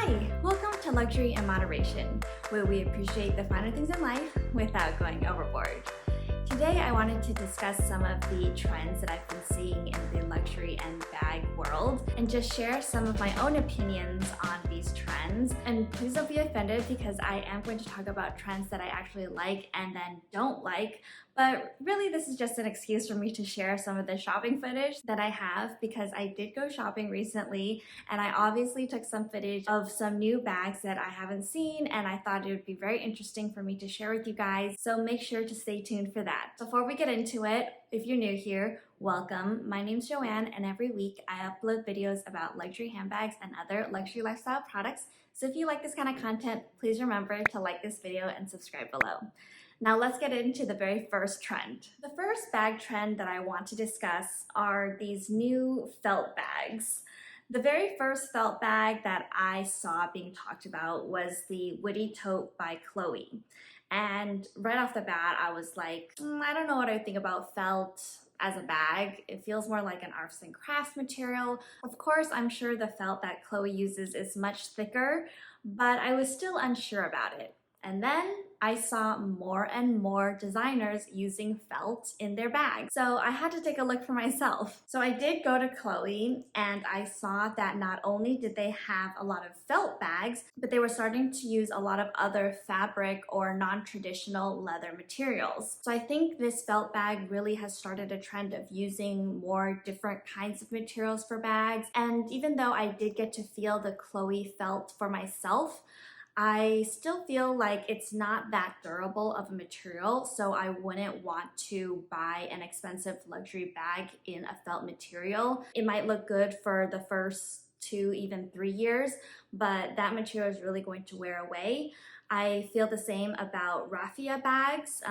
Hi, welcome to Luxury in Moderation, where we appreciate the finer things in life without going overboard. Today I wanted to discuss some of the trends that I've been seeing in the luxury and bag world and just share some of my own opinions on these trends. And please don't be offended because I am going to talk about trends that I actually like and then don't like. But really, this is just an excuse for me to share some of the shopping footage that I have because I did go shopping recently and I obviously took some footage of some new bags that I haven't seen, and I thought it would be very interesting for me to share with you guys. So make sure to stay tuned for that. Before we get into it, if you're new here, welcome. My name's Joanne, and every week I upload videos about luxury handbags and other luxury lifestyle products. So if you like this kind of content, please remember to like this video and subscribe below. Now let's get into the very first trend. The first bag trend that I want to discuss are these new felt bags. The very first felt bag that I saw being talked about was the Woody Tote by Chloe. And right off the bat, I was like, I don't know what I think about felt as a bag. It feels more like an arts and crafts material. Of course, I'm sure the felt that Chloe uses is much thicker, but I was still unsure about it. And then I saw more and more designers using felt in their bags. So I had to take a look for myself. So I did go to Chloe and I saw that not only did they have a lot of felt bags, but they were starting to use a lot of other fabric or non-traditional leather materials. So I think this felt bag really has started a trend of using more different kinds of materials for bags. And even though I did get to feel the Chloe felt for myself, I still feel like it's not that durable of a material, so I wouldn't want to buy an expensive luxury bag in a felt material. It might look good for the first 2, even 3 years, but that material is really going to wear away. I feel the same about raffia bags.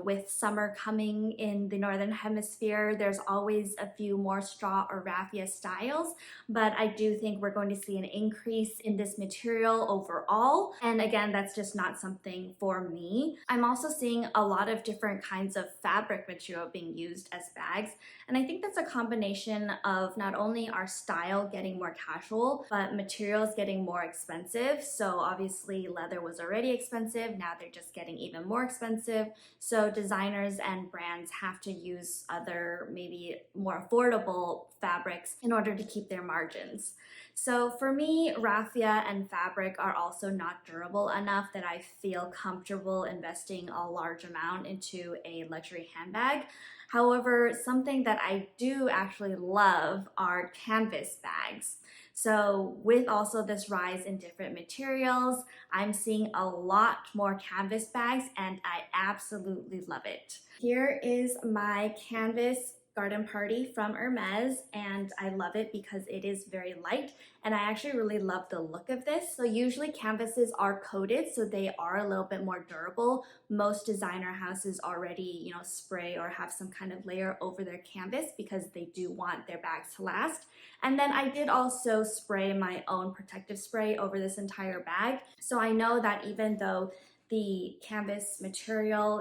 With summer coming in the Northern Hemisphere, there's always a few more straw or raffia styles, but I do think we're going to see an increase in this material overall. And again, that's just not something for me. I'm also seeing a lot of different kinds of fabric material being used as bags. And I think that's a combination of not only our style getting more casual, but materials getting more expensive. So obviously leather was already expensive, now they're just getting even more expensive. So designers and brands have to use other, maybe more affordable fabrics in order to keep their margins. So for me, raffia and fabric are also not durable enough that I feel comfortable investing a large amount into a luxury handbag. However, something that I do actually love are canvas bags. So with also this rise in different materials, I'm seeing a lot more canvas bags and I absolutely love it. Here is my canvas garden party from Hermes, and I love it because it is very light and I actually really love the look of this. So usually canvases are coated, so they are a little bit more durable. Most designer houses already, spray or have some kind of layer over their canvas because they do want their bags to last. And then I did also spray my own protective spray over this entire bag. So I know that even though the canvas material,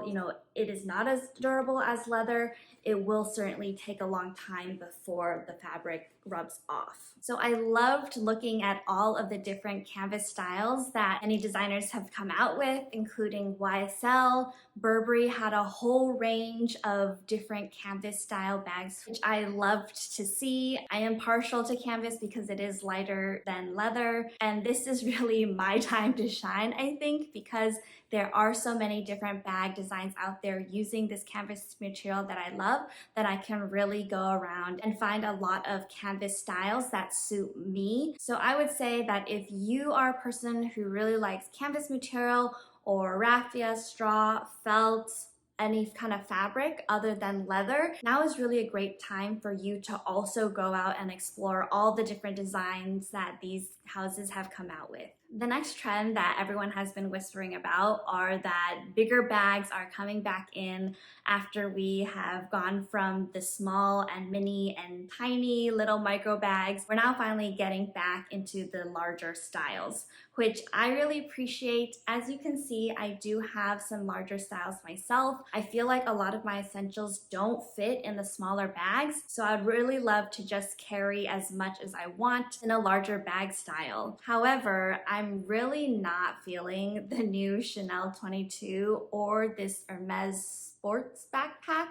it is not as durable as leather, it will certainly take a long time before the fabric rubs off. So I loved looking at all of the different canvas styles that many designers have come out with, including YSL. Burberry had a whole range of different canvas style bags, which I loved to see. I am partial to canvas because it is lighter than leather, and this is really my time to shine, I think, because there are so many different bag designs out there using this canvas material that I love that I can really go around and find a lot of canvas styles that suit me. So I would say that if you are a person who really likes canvas material or raffia, straw, felt, any kind of fabric other than leather, now is really a great time for you to also go out and explore all the different designs that these houses have come out with. The next trend that everyone has been whispering about are that bigger bags are coming back in after we have gone from the small and mini and tiny little micro bags. We're now finally getting back into the larger styles, which I really appreciate. As you can see, I do have some larger styles myself. I feel like a lot of my essentials don't fit in the smaller bags, so I'd really love to just carry as much as I want in a larger bag style. However, I'm I'm really not feeling the new Chanel 22 or this Hermes sports backpack.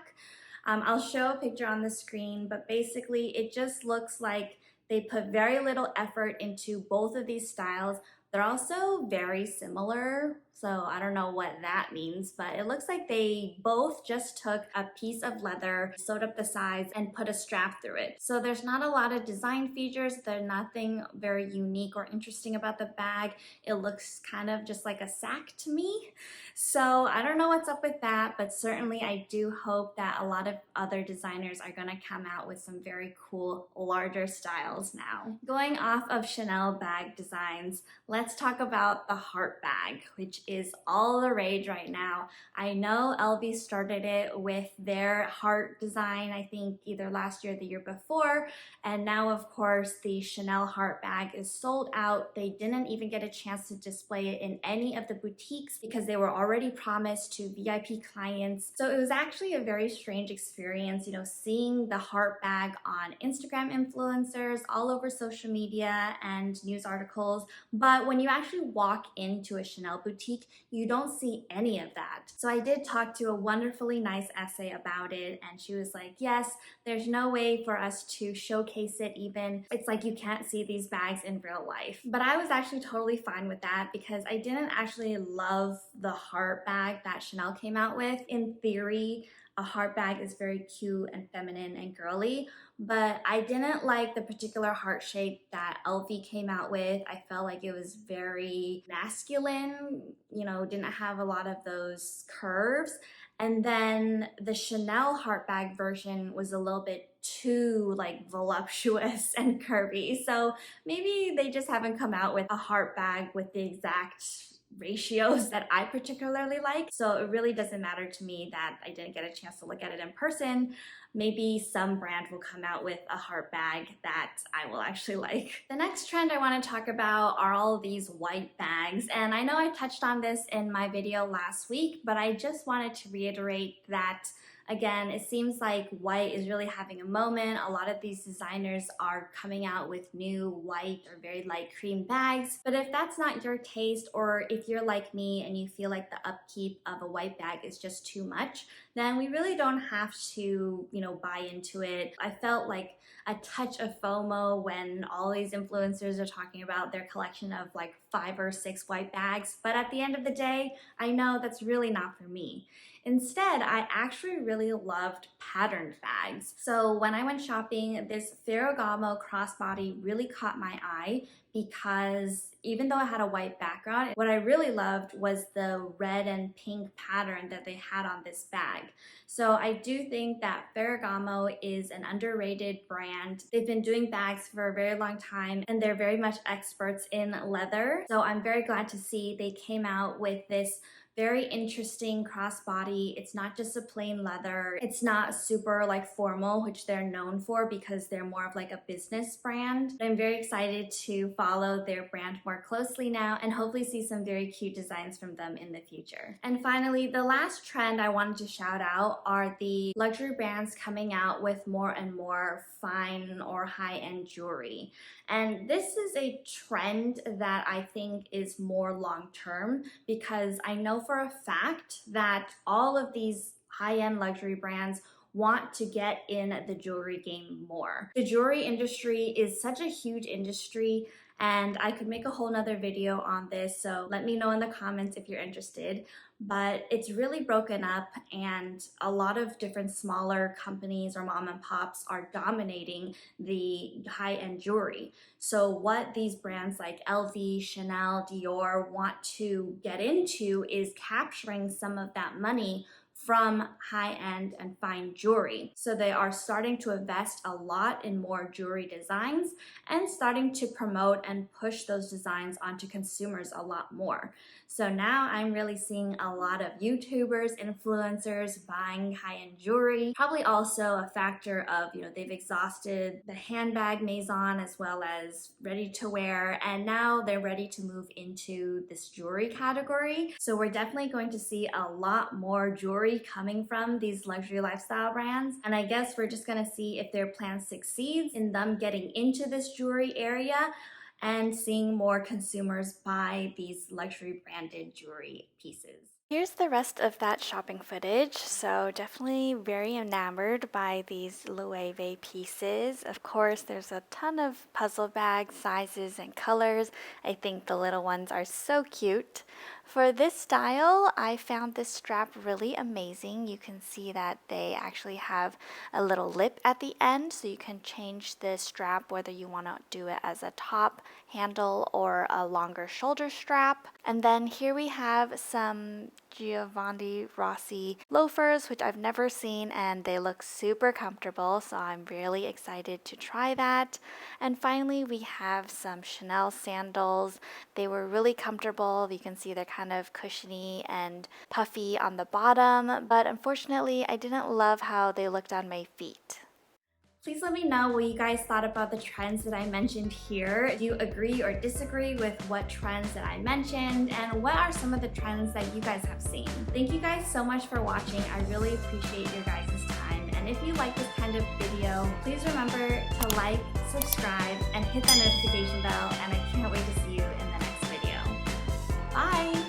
I'll show a picture on the screen, but basically it just looks like they put very little effort into both of these styles. They're also very similar, so I don't know what that means, but it looks like they both just took a piece of leather, sewed up the sides, and put a strap through it. So there's not a lot of design features. There's nothing very unique or interesting about the bag. It looks kind of just like a sack to me. So I don't know what's up with that, but certainly I do hope that a lot of other designers are gonna come out with some very cool, larger styles now. Going off of Chanel bag designs, let's talk about the heart bag, which is all the rage right now. I know LV started it with their heart design, I think either last year or the year before, and now of course the Chanel heart bag is sold out. They didn't even get a chance to display it in any of the boutiques because they were already promised to VIP clients. So it was actually a very strange experience, you know, seeing the heart bag on Instagram influencers, all over social media and news articles, but when you actually walk into a Chanel boutique, you don't see any of that. So I did talk to a wonderfully nice essay about it, and she was like, yes, there's no way for us to showcase it even. It's like you can't see these bags in real life. But I was actually totally fine with that because I didn't actually love the heart bag that Chanel came out with. In theory, a heart bag is very cute and feminine and girly, but I didn't like the particular heart shape that LV came out with. I felt like it was very masculine, you know, didn't have a lot of those curves. And then the Chanel heart bag version was a little bit too like voluptuous and curvy. So maybe they just haven't come out with a heart bag with the exact ratios that I particularly like. So it really doesn't matter to me that I didn't get a chance to look at it in person. Maybe some brand will come out with a heart bag that I will actually like. The next trend I want to talk about are all of these white bags. And I know I touched on this in my video last week, but I just wanted to reiterate that again, it seems like white is really having a moment. A lot of these designers are coming out with new white or very light cream bags. But if that's not your taste, or if you're like me and you feel like the upkeep of a white bag is just too much, then we really don't have to, you know, buy into it. I felt like a touch of FOMO when all these influencers are talking about their collection of like 5 or 6 white bags. But at the end of the day, I know that's really not for me. Instead, I actually really loved patterned bags. So when I went shopping, this Ferragamo crossbody really caught my eye because even though it had a white background, what I really loved was the red and pink pattern that they had on this bag. So I do think that Ferragamo is an underrated brand. They've been doing bags for a very long time and they're very much experts in leather. So I'm very glad to see they came out with this very interesting crossbody. It's not just a plain leather. It's not super like formal, which they're known for because they're more of like a business brand. But I'm very excited to follow their brand more closely now and hopefully see some very cute designs from them in the future. And finally, the last trend I wanted to shout out are the luxury brands coming out with more and more fine or high-end jewelry. And this is a trend that I think is more long-term because I know for a fact that all of these high-end luxury brands want to get in the jewelry game more. The jewelry industry is such a huge industry and I could make a whole nother video on this, so let me know in the comments if you're interested. But it's really broken up and a lot of different smaller companies or mom and pops are dominating the high-end jewelry. So what these brands like LV, Chanel, Dior want to get into is capturing some of that money from high-end and fine jewelry. So they are starting to invest a lot in more jewelry designs and starting to promote and push those designs onto consumers a lot more. So now I'm really seeing a lot of YouTubers, influencers buying high-end jewelry. Probably also a factor of, you know, they've exhausted the handbag maison as well as ready to wear, and now they're ready to move into this jewelry category. So we're definitely going to see a lot more jewelry coming from these luxury lifestyle brands. And I guess we're just gonna see if their plan succeeds in them getting into this jewelry area and seeing more consumers buy these luxury branded jewelry pieces. Here's the rest of that shopping footage. So definitely very enamored by these Loewe pieces. Of course, there's a ton of puzzle bag sizes and colors. I think the little ones are so cute. For this style, I found this strap really amazing. You can see that they actually have a little lip at the end, so you can change the strap whether you want to do it as a top handle or a longer shoulder strap. And then here we have some Gianvito Rossi loafers, which I've never seen, and they look super comfortable, so I'm really excited to try that. And finally, we have some Chanel sandals. They were really comfortable. You can see they're kind of cushiony and puffy on the bottom, but unfortunately, I didn't love how they looked on my feet. Please let me know what you guys thought about the trends that I mentioned here. Do you agree or disagree with what trends that I mentioned? And what are some of the trends that you guys have seen? Thank you guys so much for watching. I really appreciate your guys' time. And if you like this kind of video, please remember to like, subscribe, and hit that notification bell. And I can't wait to see you in the next video. Bye!